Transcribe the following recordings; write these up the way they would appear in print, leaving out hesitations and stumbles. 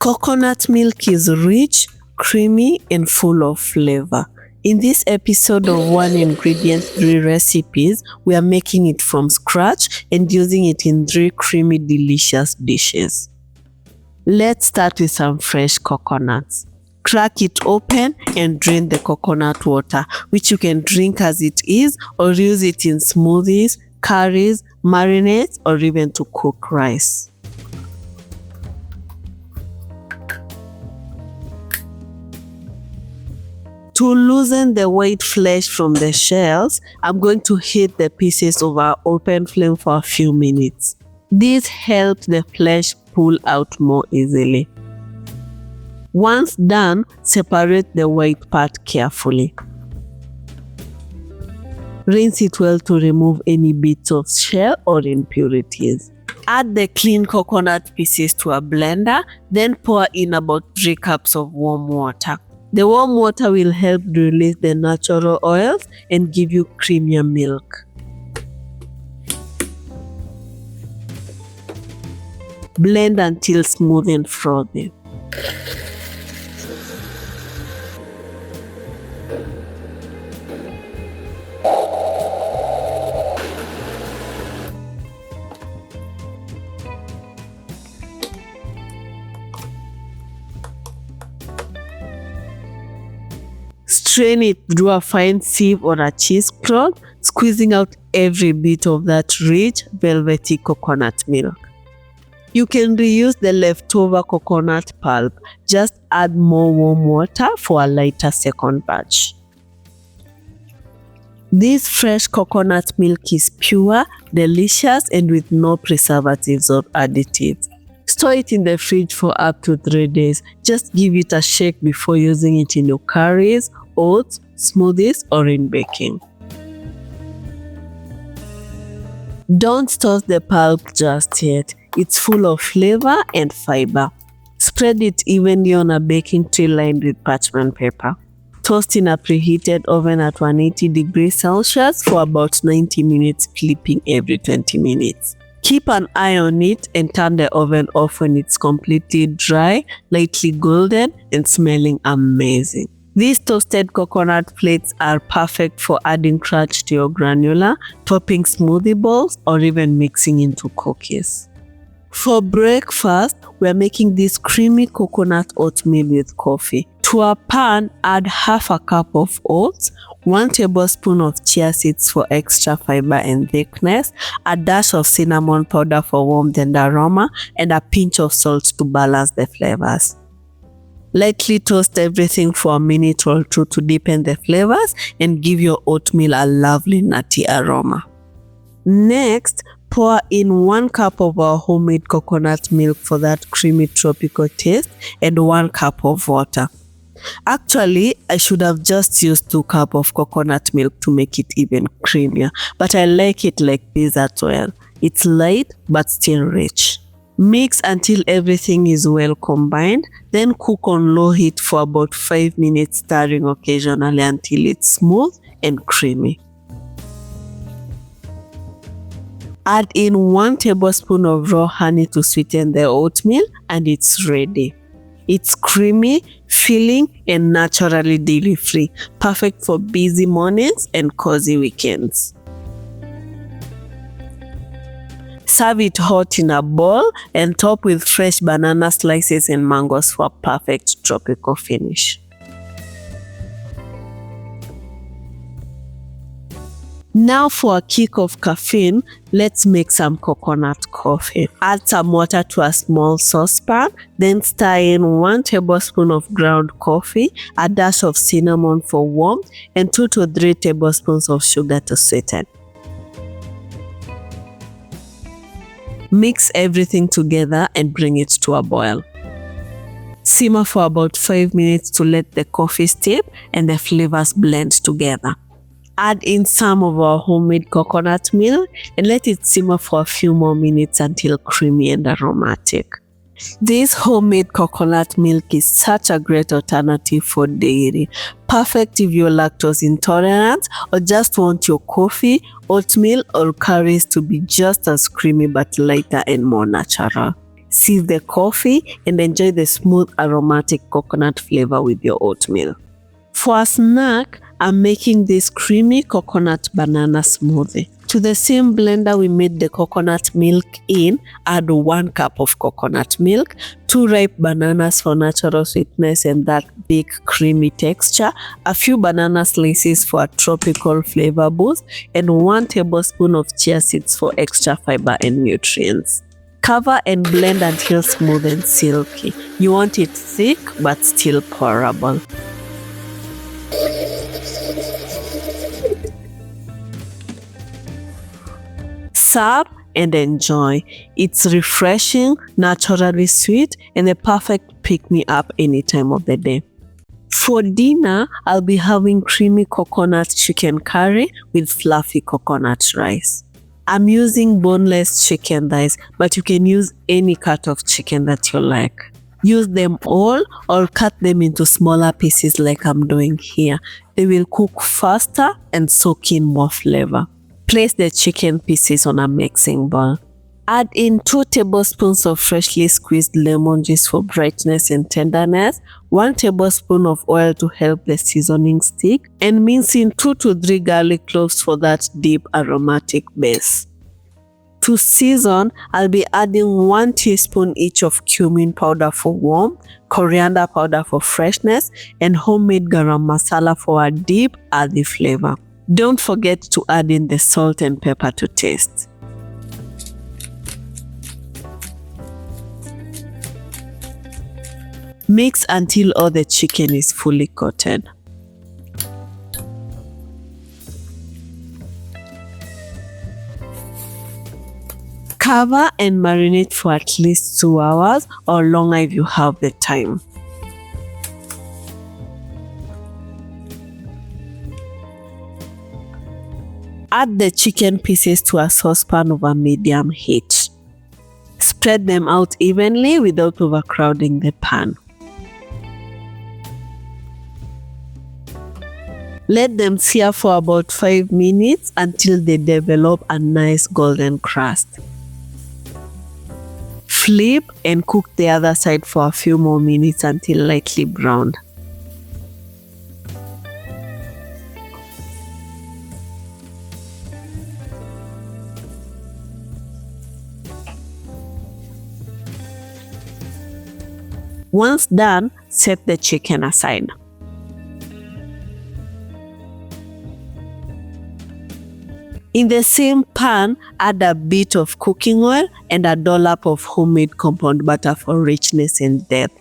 Coconut milk is rich, creamy, and full of flavor. In this episode of One Ingredient 3 Recipes, we are making it from scratch and using it in 3 creamy, delicious dishes. Let's start with some fresh coconuts. Crack it open and drain the coconut water, which you can drink as it is or use it in smoothies, curries, marinades, or even to cook rice. To loosen the white flesh from the shells, I'm going to heat the pieces over open flame for a few minutes. This helps the flesh pull out more easily. Once done, separate the white part carefully. Rinse it well to remove any bits of shell or impurities. Add the clean coconut pieces to a blender, then pour in about 3 cups of warm water. The warm water will help release the natural oils and give you creamier milk. Blend until smooth and frothy. Strain it through a fine sieve or a cheesecloth, squeezing out every bit of that rich, velvety coconut milk. You can reuse the leftover coconut pulp. Just add more warm water for a lighter second batch. This fresh coconut milk is pure, delicious, and with no preservatives or additives. Store it in the fridge for up to 3 days. Just give it a shake before using it in your curries, oats, smoothies, or in baking. Don't toss the pulp just yet. It's full of flavor and fiber. Spread it evenly on a baking tray lined with parchment paper. Toast in a preheated oven at 180 degrees Celsius for about 90 minutes, flipping every 20 minutes. Keep an eye on it and turn the oven off when it's completely dry, lightly golden, and smelling amazing. These toasted coconut flakes are perfect for adding crunch to your granola, topping smoothie bowls, or even mixing into cookies. For breakfast, we're making this creamy coconut oatmeal with coffee. To a pan, add half a cup of oats, 1 tablespoon of chia seeds for extra fiber and thickness, a dash of cinnamon powder for warmth and aroma, and a pinch of salt to balance the flavors. Lightly toast everything for a minute or 2 to deepen the flavors and give your oatmeal a lovely nutty aroma. Next, pour in 1 cup of our homemade coconut milk for that creamy tropical taste and 1 cup of water. Actually, I should have just used 2 cups of coconut milk to make it even creamier, but I like it like this as well. It's light but still rich. Mix until everything is well combined, then cook on low heat for about 5 minutes, stirring occasionally until it's smooth and creamy. Add in 1 tablespoon of raw honey to sweeten the oatmeal and it's ready. It's creamy, filling, and naturally dairy-free, perfect for busy mornings and cozy weekends. Serve it hot in a bowl and top with fresh banana slices and mangoes for a perfect tropical finish. Now for a kick of caffeine, let's make some coconut coffee. Add some water to a small saucepan, then stir in 1 tablespoon of ground coffee, a dash of cinnamon for warmth, and 2 to 3 tablespoons of sugar to sweeten. Mix everything together and bring it to a boil. Simmer for about 5 minutes to let the coffee steep and the flavors blend together. Add in some of our homemade coconut milk and let it simmer for a few more minutes until creamy and aromatic. This homemade coconut milk is such a great alternative for dairy. Perfect if you're lactose intolerant or just want your coffee, oatmeal, or curries to be just as creamy but lighter and more natural. sip the coffee, and enjoy the smooth aromatic coconut flavor with your oatmeal. For a snack, I'm making this creamy coconut banana smoothie. To the same blender we made the coconut milk in, add 1 cup of coconut milk, 2 ripe bananas for natural sweetness and that big creamy texture, a few banana slices for a tropical flavor boost, and 1 tablespoon of chia seeds for extra fiber and nutrients. Cover and blend until smooth and silky. You want it thick but still pourable. Serve and enjoy. It's refreshing, naturally sweet, and the perfect pick-me-up any time of the day. For dinner, I'll be having creamy coconut chicken curry with fluffy coconut rice. I'm using boneless chicken thighs, but you can use any cut of chicken that you like. Use them all or cut them into smaller pieces like I'm doing here. They will cook faster and soak in more flavor. Place the chicken pieces on a mixing bowl. Add in 2 tablespoons of freshly squeezed lemon juice for brightness and tenderness, 1 tablespoon of oil to help the seasoning stick, and mince in 2 to 3 garlic cloves for that deep aromatic base. To season, I'll be adding 1 teaspoon each of cumin powder for warmth, coriander powder for freshness, and homemade garam masala for a deep, earthy flavor. Don't forget to add in the salt and pepper to taste. Mix until all the chicken is fully coated. Cover and marinate for at least 2 hours or longer if you have the time. Add the chicken pieces to a saucepan over medium heat. Spread them out evenly without overcrowding the pan. Let them sear for about 5 minutes until they develop a nice golden crust. Flip and cook the other side for a few more minutes until lightly browned. Once done, set the chicken aside. In the same pan, add a bit of cooking oil and a dollop of homemade compound butter for richness and depth.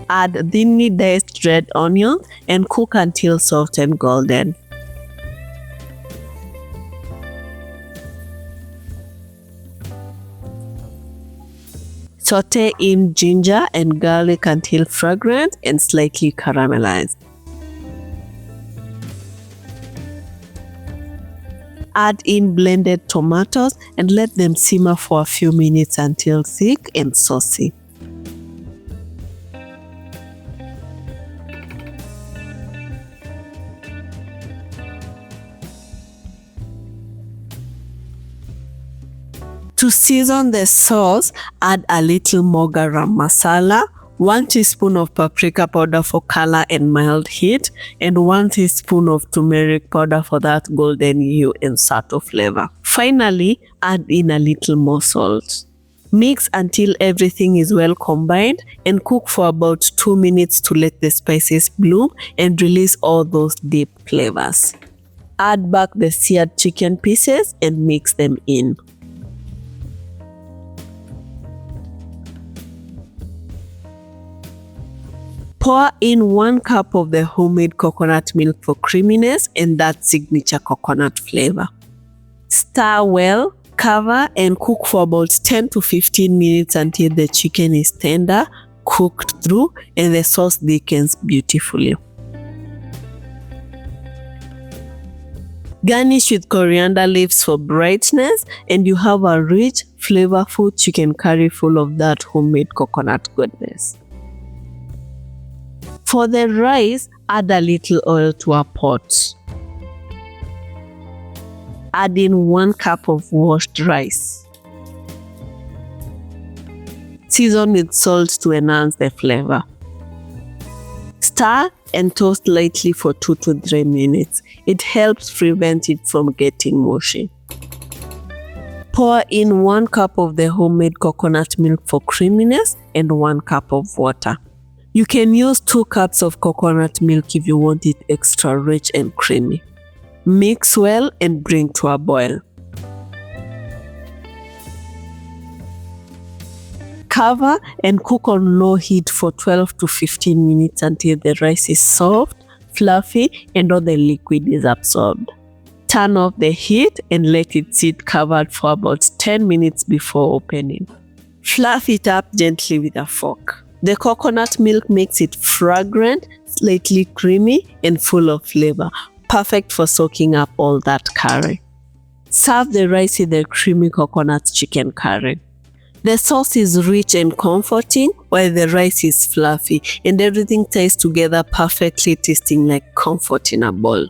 Add thinly diced red onions and cook until soft and golden. Saute in ginger and garlic until fragrant and slightly caramelized. Add in blended tomatoes and let them simmer for a few minutes until thick and saucy. To season the sauce, add a little more garam masala, 1 teaspoon of paprika powder for color and mild heat, and 1 teaspoon of turmeric powder for that golden hue and subtle flavor. Finally, add in a little more salt. Mix until everything is well combined and cook for about 2 minutes to let the spices bloom and release all those deep flavors. Add back the seared chicken pieces and mix them in. Pour in 1 cup of the homemade coconut milk for creaminess and that signature coconut flavor. Stir well, cover and cook for about 10 to 15 minutes until the chicken is tender, cooked through, and the sauce thickens beautifully. Garnish with coriander leaves for brightness, and you have a rich, flavorful chicken curry full of that homemade coconut goodness. For the rice, add a little oil to a pot. Add in 1 cup of washed rice. Season with salt to enhance the flavor. Stir and toast lightly for 2 to 3 minutes. It helps prevent it from getting mushy. Pour in 1 cup of the homemade coconut milk for creaminess and 1 cup of water. You can use 2 cups of coconut milk if you want it extra rich and creamy. Mix well and bring to a boil. Cover and cook on low heat for 12 to 15 minutes until the rice is soft, fluffy, and all the liquid is absorbed. Turn off the heat and let it sit covered for about 10 minutes before opening. Fluff it up gently with a fork. The coconut milk makes it fragrant, slightly creamy, and full of flavor, perfect for soaking up all that curry. Serve the rice with the creamy coconut chicken curry. The sauce is rich and comforting, while the rice is fluffy, and everything ties together perfectly, tasting like comfort in a bowl.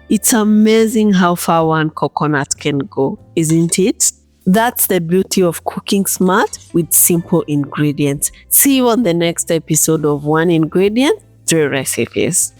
It's amazing how far one coconut can go, isn't it? That's the beauty of cooking smart with simple ingredients. See you on the next episode of 1 Ingredient, 3 Recipes.